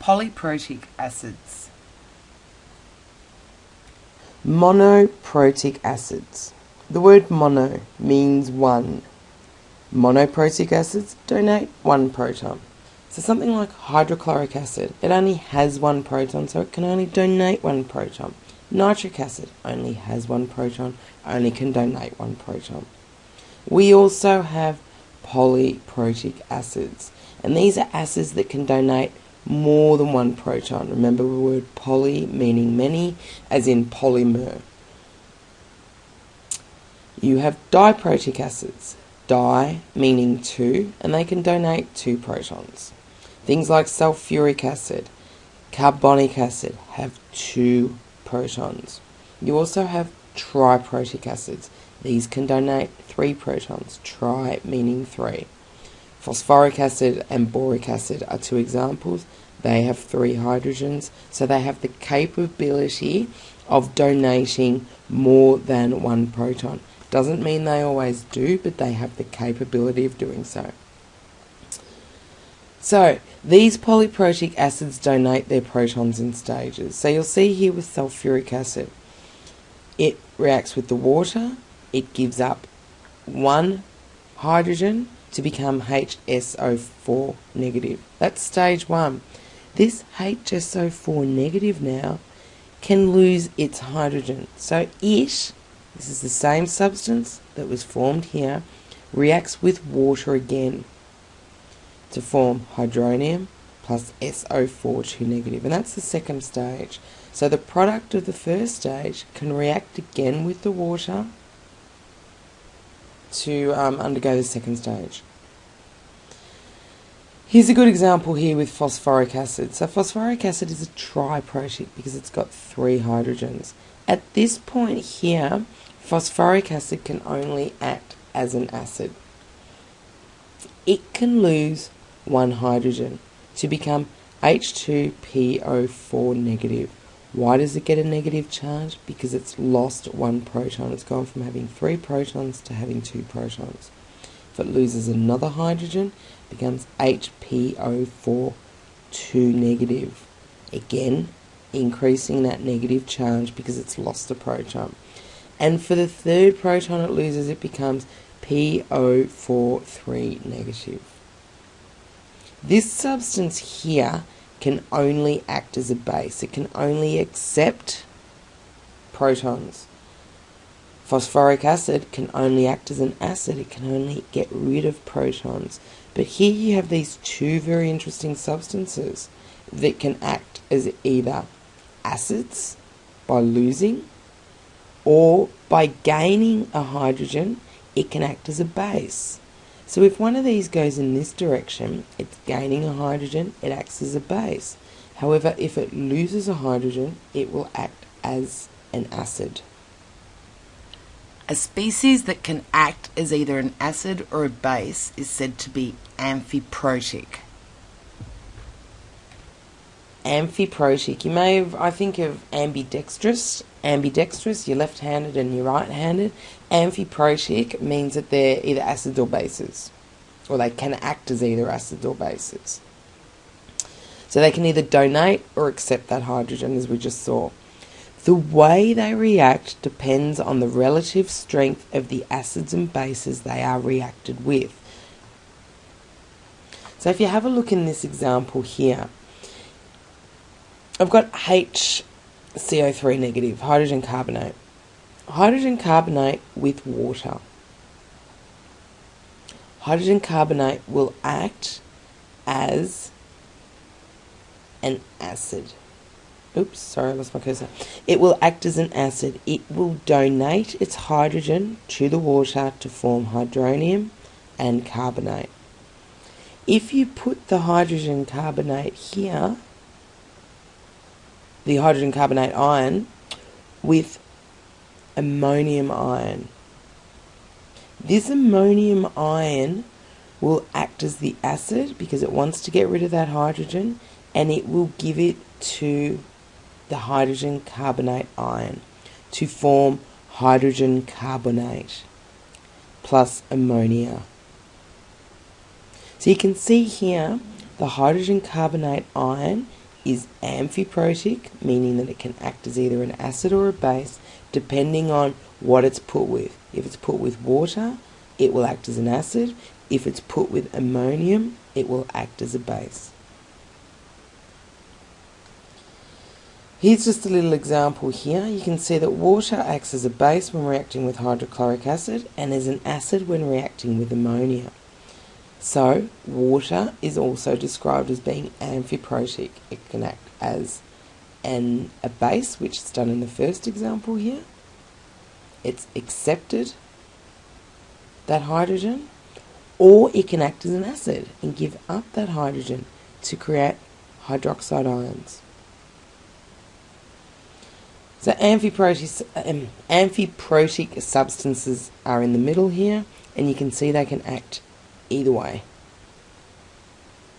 polyprotic acids? Monoprotic acids. The word mono means one. Monoprotic acids donate one proton. So something like hydrochloric acid, it only has one proton, so it can only donate one proton. Nitric acid only has one proton, only can donate one proton. We also have polyprotic acids, and these are acids that can donate more than one proton. Remember the word poly meaning many, as in polymer. You have diprotic acids, di meaning two, and they can donate two protons. Things like sulfuric acid, carbonic acid have two protons. You also have triprotic acids. These can donate three protons, tri meaning three. Phosphoric acid and boric acid are two examples. They have three hydrogens, so they have the capability of donating more than one proton. Doesn't mean they always do, but they have the capability of doing so. So, these polyprotic acids donate their protons in stages. So you'll see here with sulfuric acid, it reacts with the water, it gives up one hydrogen to become HSO4 negative. That's stage one. This HSO4 negative now can lose its hydrogen. So this is the same substance that was formed here, reacts with water again to form hydronium plus SO4 negative, and that's the second stage. So the product of the first stage can react again with the water to undergo the second stage. Here's a good example here with phosphoric acid. So phosphoric acid is a triprotic because it's got three hydrogens. At this point here, phosphoric acid can only act as an acid. It can lose one hydrogen to become H2PO4 negative. Why does it get a negative charge? Because it's lost one proton. It's gone from having three protons to having two protons. If it loses another hydrogen, it becomes HPO4 negative. Again, increasing that negative charge because it's lost a proton. And for the third proton it loses, it becomes PO4 negative. This substance here can only act as a base. It can only accept protons. Phosphoric acid can only act as an acid. It can only get rid of protons. But here you have these two very interesting substances that can act as either acids by losing, or by gaining a hydrogen, it can act as a base. So if one of these goes in this direction, it's gaining a hydrogen, it acts as a base. However, if it loses a hydrogen, it will act as an acid. A species that can act as either an acid or a base is said to be amphiprotic. Amphiprotic. You may have, I think of ambidextrous. Ambidextrous, you're left-handed and you're right-handed. Amphiprotic means that they're either acids or bases, or they can act as either acids or bases. So they can either donate or accept that hydrogen, as we just saw. The way they react depends on the relative strength of the acids and bases they are reacted with. So if you have a look in this example here, I've got HCO3 negative, hydrogen carbonate. Hydrogen carbonate with water. Hydrogen carbonate will act as an acid. Oops, sorry, I lost my cursor. It will act as an acid. It will donate its hydrogen to the water to form hydronium and carbonate. If you put the hydrogen carbonate here, the hydrogen carbonate ion, with ammonium ion, this ammonium ion will act as the acid because it wants to get rid of that hydrogen, and it will give it to the hydrogen carbonate ion to form hydrogen carbonate plus ammonia. So you can see here the hydrogen carbonate ion is amphiprotic, meaning that it can act as either an acid or a base, depending on what it's put with. If it's put with water, it will act as an acid. If it's put with ammonium, it will act as a base. Here's just a little example here. You can see that water acts as a base when reacting with hydrochloric acid and as an acid when reacting with ammonia. So, water is also described as being amphiprotic. It can act as a base, which is done in the first example here. It's accepted that hydrogen, or it can act as an acid and give up that hydrogen to create hydroxide ions. So amphiprotic substances are in the middle here, and you can see they can act either way.